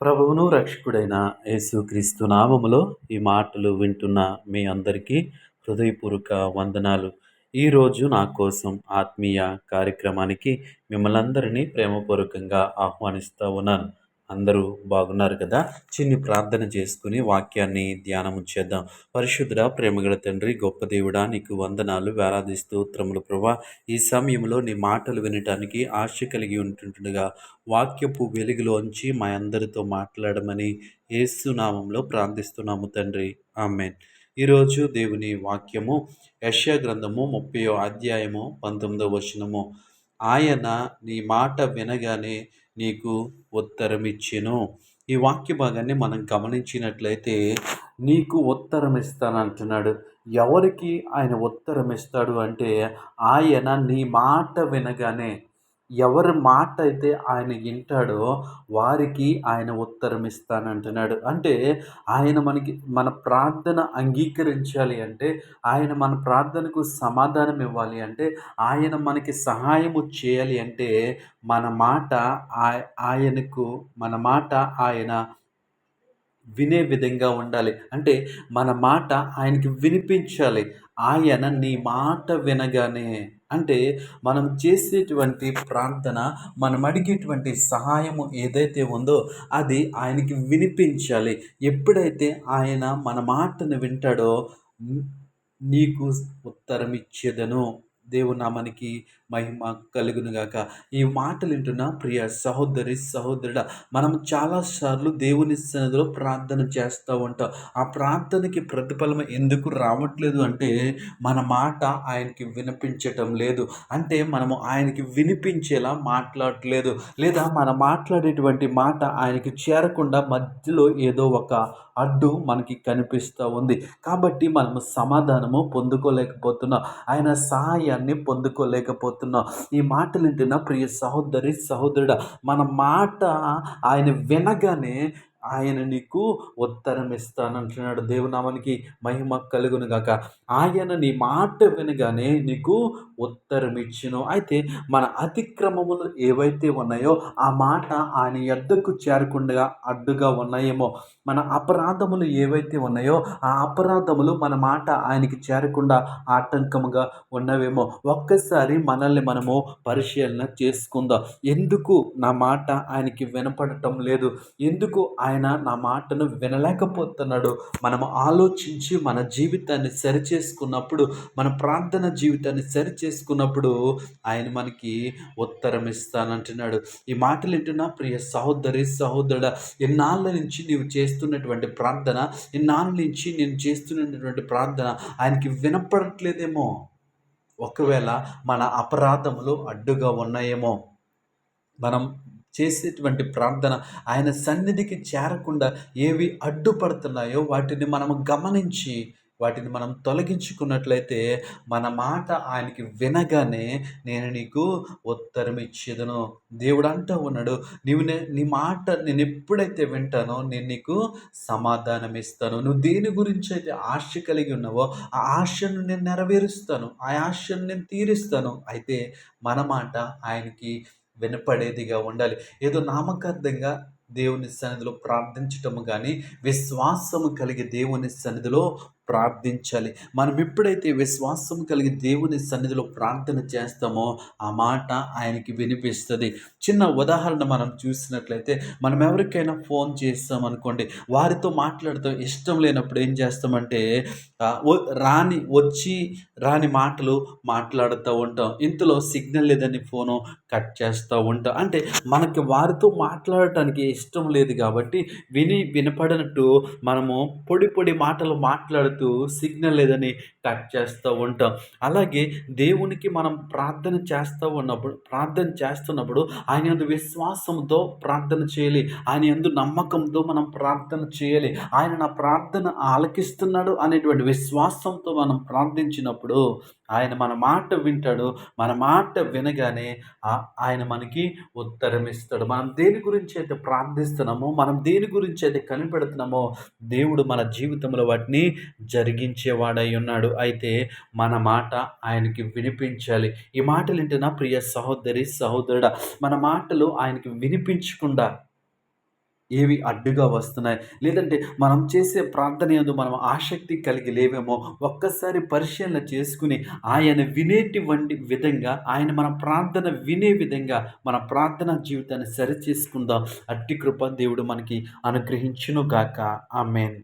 ప్రభువును రక్షకుడైన యేసుక్రీస్తు నామములో ఈ మాటలు వింటున్న మీ అందరికీ హృదయపూర్వక వందనాలు. ఈరోజు నా కోసం ఆత్మీయ కార్యక్రమానికి మిమ్మల్ని అందరినీ ప్రేమపూర్వకంగా ఆహ్వానిస్తూ ఉన్నాను. అందరూ బాగున్నారు కదా? చిన్ని ప్రార్థన చేసుకుని వాక్యాన్ని ధ్యానము చేద్దాం. పరిశుద్ధుడా, ప్రేమగల తండ్రి, గొప్ప దేవుడా, నీకు వందనాలు, వేలాది స్తోత్రములు ప్రభా. ఈ సమయంలో నీ మాటలు వినటానికి ఆశ కలిగి ఉంటుండగా వాక్యపు వెలుగులోంచి మా అందరితో మాట్లాడమని యేసు నామంలో ప్రార్థిస్తున్నాము తండ్రి. ఆమేన్. ఈరోజు దేవుని వాక్యము యెషయా గ్రంథము 30వ అధ్యాయము 19వ వచనము. ఆయన నీ మాట వినగానే నీకు ఉత్తరమిచ్చెను. ఈ వాక్య భాగాన్ని మనం గమనించినట్లయితే నీకు ఉత్తరం ఇస్తానంటున్నాడు. ఎవరికి ఆయన ఉత్తరం ఇస్తాడు అంటే, ఆయన నీ మాట వినగానే, ఎవరి మాట అయితే ఆయన వింటాడో వారికి ఆయన ఉత్తరం ఇస్తానంటున్నాడు. అంటే ఆయన మన ప్రార్థన అంగీకరించాలి అంటే, ఆయన మన ప్రార్థనకు సమాధానం ఇవ్వాలి అంటే, ఆయన మనకి సహాయము చేయాలి అంటే మన మాట ఆయనకు మన మాట ఆయన వినే విధంగా ఉండాలి. అంటే మన మాట ఆయనకి వినిపించాలి. ఆయన నీ మాట వినగానే, అంటే మనం చేసేటువంటి ప్రార్థన, మనం అడిగేటువంటి సహాయము ఏదైతే ఉందో అది ఆయనకి వినిపించాలి. ఎప్పుడైతే ఆయన మన మాటను వింటాడో న్ నీకు ఉత్తరం ఇచ్చేదను. దేవుని నామానికి మహిమ కలుగును గాక. ఈ మాటలు వింటున్న ప్రియ సహోదరి, సహోదరుడా, మనం చాలాసార్లు దేవుని సన్నిధిలో ప్రార్థన చేస్తూ ఉంటాం. ఆ ప్రార్థనకి ప్రతిఫలం ఎందుకు రావట్లేదు అంటే, మన మాట ఆయనకి వినిపించటం లేదు. అంటే మనము ఆయనకి వినిపించేలా మాట్లాడట్లేదు. లేదా మనం మాట్లాడేటువంటి మాట ఆయనకి చేరకుండా మధ్యలో ఏదో ఒక అడ్డు మనకి కనిపిస్తూ ఉంది. కాబట్టి మనము సమాధానము పొందుకోలేకపోతున్నాం. ఆయన సహాయాన్ని పొందుకోలేకపోతున్నాం. ఈ మాటలు వింటున్న ప్రియ సహోదరి, సహోదరుడా, మన మాట ఆయన వినగానే ఆయన నీకు ఉత్తరం ఇస్తానంటున్నాడు. దేవునామానికి మహిమ కలుగును గాక. ఆయన నీ మాట వినగానే నీకు ఉత్తరం ఇచ్చును. అయితే మన అతిక్రమములు ఏవైతే ఉన్నాయో ఆ మాట ఆయన యొద్దకు చేరకుండా అడ్డుగా ఉన్నాయేమో, మన అపరాధములు ఏవైతే ఉన్నాయో ఆ అపరాధములు మన మాట ఆయనకి చేరకుండా ఆటంకముగా ఉన్నవేమో, ఒక్కసారి మనల్ని మనము పరిశీలన చేసుకుందాం. ఎందుకు నా మాట ఆయనకి వినపడటం లేదు? ఎందుకు ఆయన నా మాటను వినలేకపోతున్నాడు? మనము ఆలోచించి మన జీవితాన్ని సరిచేసుకున్నప్పుడు, మన ప్రార్థన జీవితాన్ని సరిచేసుకున్నప్పుడు ఆయన మనకి ఉత్తరం ఇస్తానంటున్నాడు. ఈ మాటలు వింటున్న ప్రియ సహోదరి, సహోదరుడా, ఎన్నాళ్ళ నుంచి నీవు చేస్తున్నటువంటి ప్రార్థన, ఇన్నాళ్ళ నుంచి నేను చేస్తున్నటువంటి ప్రార్థన ఆయనకి వినపడట్లేదేమో. ఒకవేళ మన అపరాధములు అడ్డుగా ఉన్నాయేమో, మనం చేసేటువంటి ప్రార్థన ఆయన సన్నిధికి చేరకుండా ఏవి అడ్డుపడుతున్నాయో వాటిని మనము గమనించి వాటిని మనం తొలగించుకున్నట్లయితే మన మాట ఆయనకి వినగానే నేను నీకు ఉత్తరం ఇచ్చేదను. దేవుడు అంటూ ఉన్నాడు, నీ మాట నేను ఎప్పుడైతే వింటానో నేను నీకు సమాధానం ఇస్తాను. నువ్వు దేని గురించి అయితే ఆశ కలిగి ఉన్నావో ఆ ఆశను నేను నెరవేరుస్తాను, ఆ ఆశను నేను తీరుస్తాను. అయితే మన మాట ఆయనకి వినపడేదిగా ఉండాలి. ఏదో నామకార్థంగా దేవుని సన్నిధిలో ప్రార్థించటము కానీ, విశ్వాసము కలిగి దేవుని సన్నిధిలో ప్రార్థించాలి. మనం ఎప్పుడైతే విశ్వాసం కలిగి దేవుని సన్నిధిలో ప్రార్థన చేస్తామో ఆ మాట ఆయనకి వినిపిస్తుంది. చిన్న ఉదాహరణ మనం చూసినట్లయితే, మనం ఎవరికైనా ఫోన్ చేస్తామనుకోండి, వారితో మాట్లాడటం ఇష్టం లేనప్పుడు ఏం చేస్తామంటే రాని మాటలు మాట్లాడుతూ ఉంటాం. ఇంతలో సిగ్నల్ లేదని ఫోను కట్ చేస్తూ ఉంటాం. అంటే మనకి వారితో మాట్లాడటానికి ఇష్టం లేదు కాబట్టి వినపడనట్టు మనము పొడి పొడి మాటలు మాట్లాడుతూ సిగ్నల్ లేదని కట్ చేస్తూ ఉంటాం. అలాగే దేవునికి మనం ప్రార్థన చేస్తున్నప్పుడు ఆయన యందు విశ్వాసంతో ప్రార్థన చేయాలి. ఆయన యందు నమ్మకంతో మనం ప్రార్థన చేయాలి. ఆయన నా ప్రార్థన ఆలకిస్తున్నాడు అనేటువంటి విశ్వాసంతో మనం ప్రార్థించినప్పుడు ఆయన మన మాట వింటాడు. మన మాట వినగానే ఆయన మనకి ఉత్తరం ఇస్తాడు. మనం దేని గురించి అయితే ప్రార్థిస్తున్నామో, మనం దేని గురించి అయితే కనిపెడుతున్నామో దేవుడు మన జీవితంలో వాటిని జరిగించేవాడై ఉన్నాడు. అయితే మన మాట ఆయనకి వినిపించాలి. ఈ మాటలు వింటున్న ప్రియ సహోదరి, సహోదరుడా, మన మాటలు ఆయనకి వినిపించకుండా ఏవి అడ్డుగా వస్తున్నాయి? లేదంటే మనం చేసే ప్రార్థన యందు మనం ఆసక్తి కలిగి లేవేమో ఒక్కసారి పరిశీలన చేసుకొని, ఆయన వినేటివంటి విధంగా, ఆయన మన ప్రార్థన వినే విధంగా మన ప్రార్థనా జీవితాన్ని సరిచేసుకుందాం. అట్టి కృప దేవుడు మనకి అనుగ్రహించును గాక. ఆమేన్.